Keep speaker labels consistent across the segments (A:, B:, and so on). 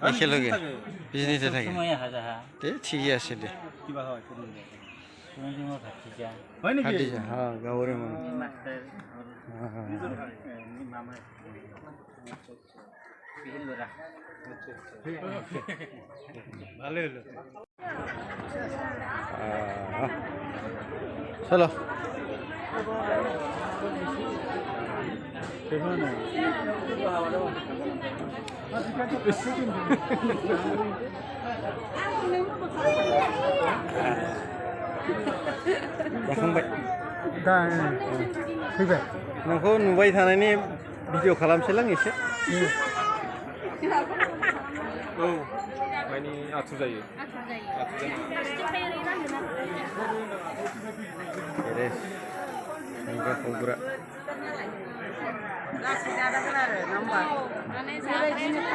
A: একেলগে বিজনেছে থাকে ঠিকই আছে দে গাঁৱৰে মানুহ ভালে হলো চলো जाखांबाय फैबाय नोंखौ नुबाय थानायनि भिडिअ खालामसैलां एसे
B: औ माने आथुर जायो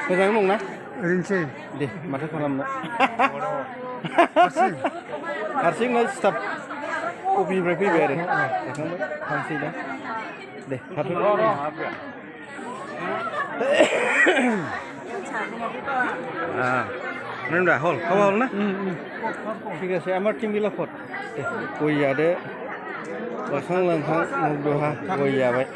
A: मोजाङै दंना ओरैनोसै दे माथो खालामनो हारसिंनो स्टाफ अफिसनिफ्राय फैबाय आरो जाखांबाय थांसै दा दे थाथ'दो नोंदा हल खावा हल ना ঠিক আছে আমার টিম গিলা ফট गय जादो जाखां लोंखां मुग दहा गय जाबाय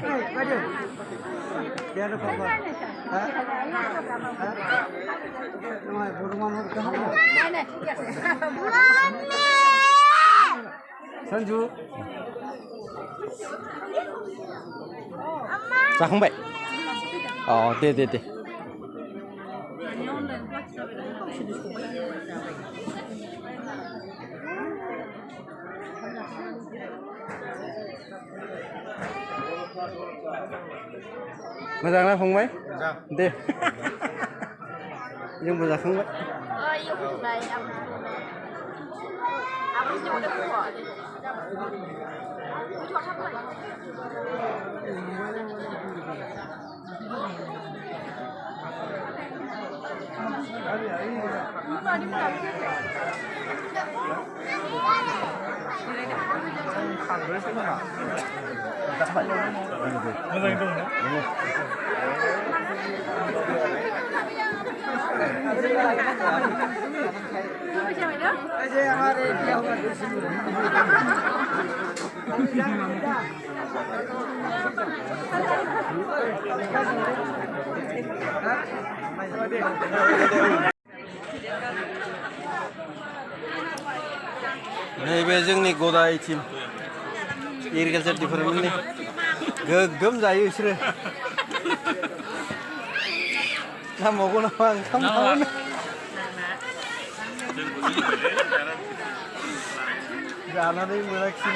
A: संजू जाखांबाय अ दे दे दे मोजां ना फंबाय दे जोंबो जाखांबाय मोजाङै दं ना नैबे जोंनि गदाय टीम एग्रिकालचार डिपार्टमेन्टनि गोगोम जायो बिसोरो नांबावगौ नामा ओंखाम थांनो जानानै मोनाखिसै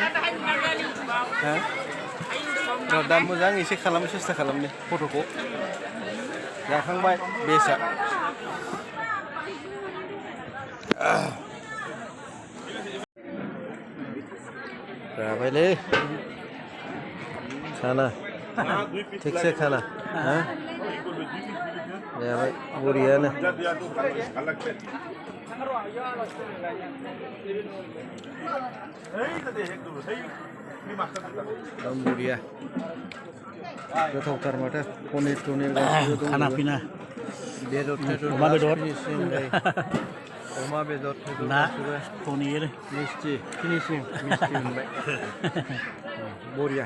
A: हो दा मोजां एसे खालामनो सेस्था खालामनि फट'खौ जाखांबाय बेसा जाबायलै खाना थिगसे खाना हा जाबाय बरियानो एकदम बरिया गोथावथार माथो पनिर टनिर गासिबो दं
C: खाना पिना
A: बेदर
C: अमा बेदर
A: अमा बेदर
C: ना पनिर
A: मिस्टि फिनिसिं मिस्टि मोनबाय बरिया